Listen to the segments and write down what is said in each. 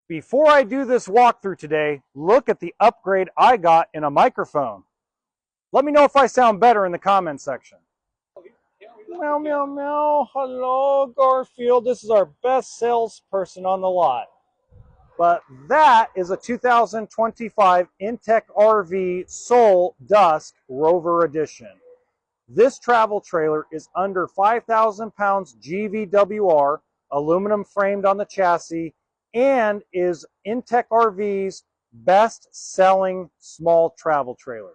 Before I do this walkthrough today, look at the upgrade I got in a microphone. Let me know if I sound better in the comment section. Meow, meow, meow. Hello, Garfield. This is our best salesperson on the lot. But that is a 2025 Intech RV Sol Dusk Rover Edition. This travel trailer is under 5,000 pounds GVWR, aluminum framed on the chassis, and is Intech RV's best-selling small travel trailer.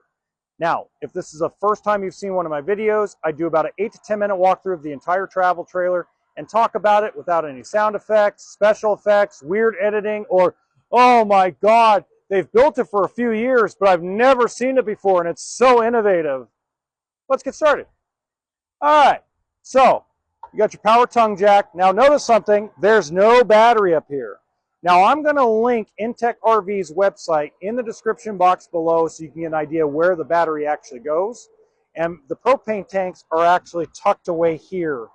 Now, if this is the first time you've seen one of my videos, I do about an 8 to 10 minute walkthrough of the entire travel trailer and talk about it without any sound effects, special effects, weird editing, or, oh my God, they've built it for a few years, but I've never seen it before and it's so innovative. Let's get started. All right, so you got your power tongue jack. Now notice something, there's no battery up here. Now I'm going to link Intech RV's website in the description box below so you can get an idea where the battery actually goes. And the propane tanks are actually tucked away here.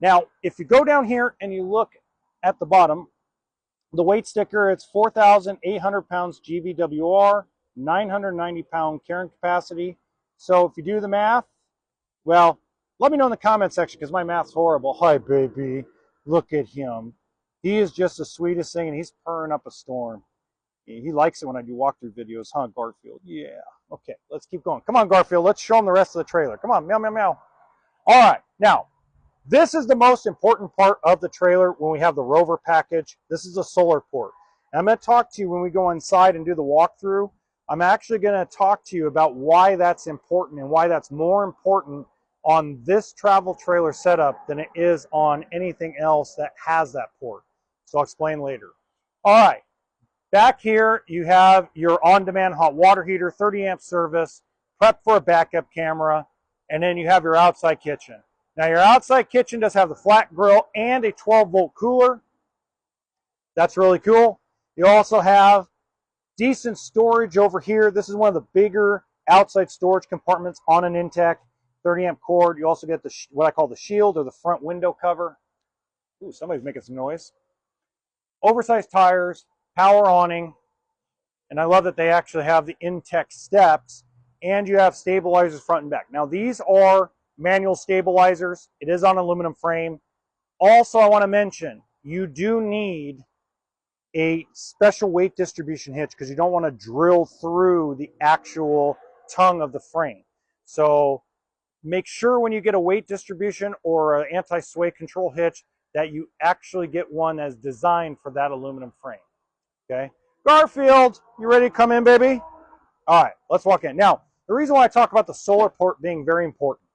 Now, if you go down here and you look at the bottom, the weight sticker, it's 4,800 pounds GVWR, 990 pound carrying capacity. So if you do the math, well, let me know in the comment section because my math's horrible. Hi, baby. Look at him. He is just the sweetest thing, and he's purring up a storm. He likes it when I do walkthrough videos, huh, Garfield? Yeah. Okay, let's keep going. Come on, Garfield. Let's show him the rest of the trailer. Come on, meow, meow, meow. All right, now, this is the most important part of the trailer when we have the Rover package. This is a solar port. And I'm going to talk to you when we go inside and do the walkthrough. I'm actually going to talk to you about why that's important and why that's more important on this travel trailer setup than it is on anything else that has that port. So I'll explain later. All right, back here you have your on-demand hot water heater, 30 amp service, prep for a backup camera, and then you have your outside kitchen. Now your outside kitchen does have the flat grill and a 12-volt cooler. That's really cool. You also have decent storage over here. This is one of the bigger outside storage compartments on an Intech. 30 amp cord. You also get the what I call the shield or the front window cover. Ooh, somebody's making some noise. Oversized tires, power awning, and I love that they actually have the Intech steps, and you have stabilizers front and back. Now these are manual stabilizers. It is on aluminum frame. Also, I want to mention, you do need a special weight distribution hitch because you don't want to drill through the actual tongue of the frame. So make sure when you get a weight distribution or an anti-sway control hitch that you actually get one that's designed for that aluminum frame. Okay, Garfield, you ready to come in, baby? All right, let's walk in. Now, the reason why I talk about the solar port being very important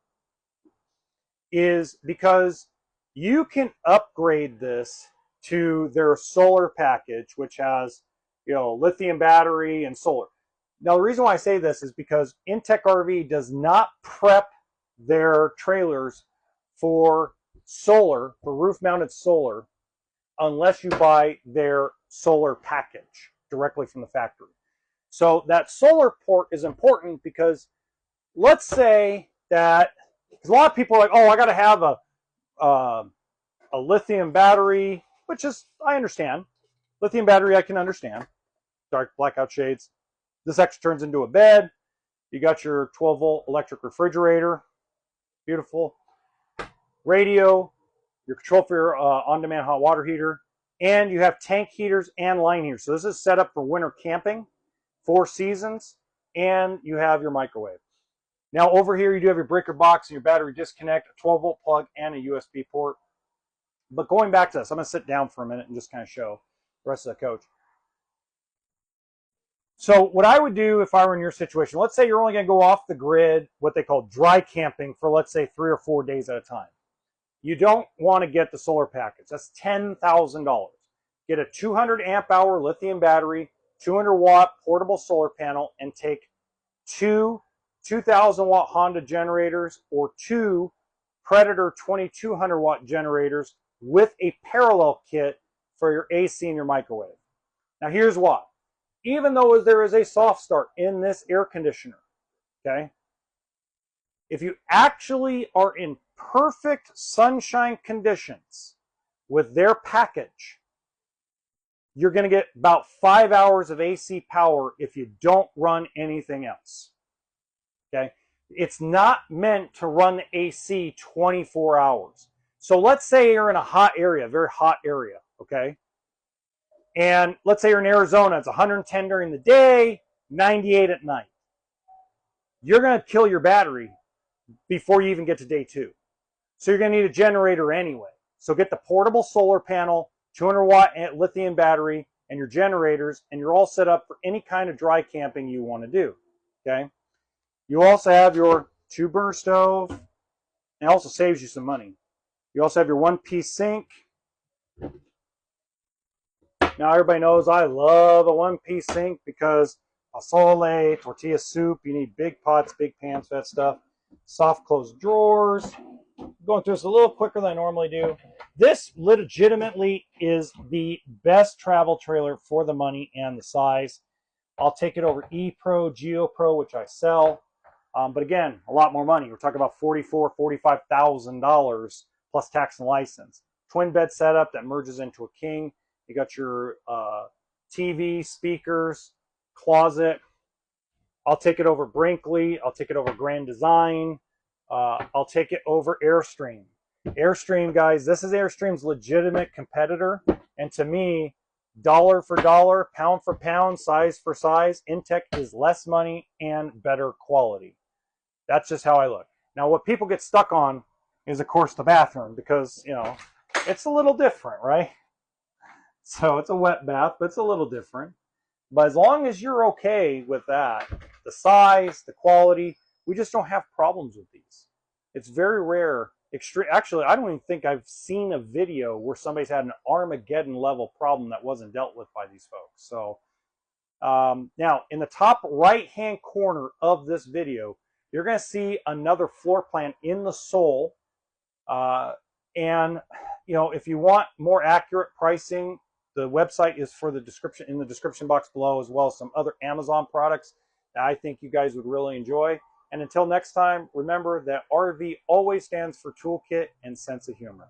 is because you can upgrade this to their solar package, which has, you know, lithium battery and solar. Now, the reason why I say this is because Intech RV does not prep their trailers for solar, for roof-mounted solar, unless you buy their solar package directly from the factory. So that solar port is important because let's say that, because a lot of people are like, oh, I got to have a lithium battery, which is, I understand. Lithium battery, I can understand. Dark blackout shades. This actually turns into a bed. You got your 12-volt electric refrigerator. Beautiful. Radio, your control for your on-demand hot water heater, and you have tank heaters and line heaters. So this is set up for winter camping, 4 seasons, and you have your microwave. Now over here you do have your breaker box and your battery disconnect, a 12-volt plug, and a USB port. But going back to this, I'm going to sit down for a minute and just kind of show the rest of the coach. So what I would do if I were in your situation, let's say you're only going to go off the grid, what they call dry camping for, let's say, 3 or 4 days at a time. You don't want to get the solar package. That's $10,000. Get a 200 amp hour lithium battery, 200 watt portable solar panel, and take 2 2,000 watt Honda generators or 2 Predator 2200 watt generators with a parallel kit for your AC and your microwave. Now here's why. Even though there is a soft start in this air conditioner, okay, if you actually are in perfect sunshine conditions with their package, you're going to get about 5 hours of AC power if you don't run anything else. Okay? It's not meant to run the AC 24 hours. So let's say you're in a hot area, very hot area, okay? And let's say you're in Arizona, it's 110 during the day, 98 at night. You're going to kill your battery before you even get to day 2. So you're going to need a generator anyway. So get the portable solar panel, 200-watt lithium battery, and your generators, and you're all set up for any kind of dry camping you want to do, okay? You also have your 2-burner stove, and it also saves you some money. You also have your 1-piece sink. Now everybody knows I love a 1-piece sink because pozole, tortilla soup, you need big pots, big pans for that stuff. Soft closed drawers. Going through this a little quicker than I normally do. This legitimately is the best travel trailer for the money and the size. I'll take it over E-Pro, Geo-Pro, which I sell. But again, a lot more money. We're talking about $44,000, $45,000 plus tax and license. Twin bed setup that merges into a king. You got your TV, speakers, closet. I'll take it over Brinkley. I'll take it over Grand Design. I'll take it over Airstream. Airstream, guys, this is Airstream's legitimate competitor. And to me, dollar for dollar, pound for pound, size for size, Intech is less money and better quality. That's just how I look. Now, what people get stuck on is, of course, the bathroom because, you know, it's a little different, right? So it's a wet bath, but it's a little different. But as long as you're okay with that, the size, the quality, we just don't have problems with these. It's very rare. Actually, I don't even think I've seen a video where somebody's had an Armageddon level problem that wasn't dealt with by these folks. So now in the top right hand corner of this video, you're going to see another floor plan in the Sol. And you know, if you want more accurate pricing, the website is for the description in the description box below, as well as some other Amazon products that I think you guys would really enjoy. And until next time, remember that RV always stands for toolkit and sense of humor.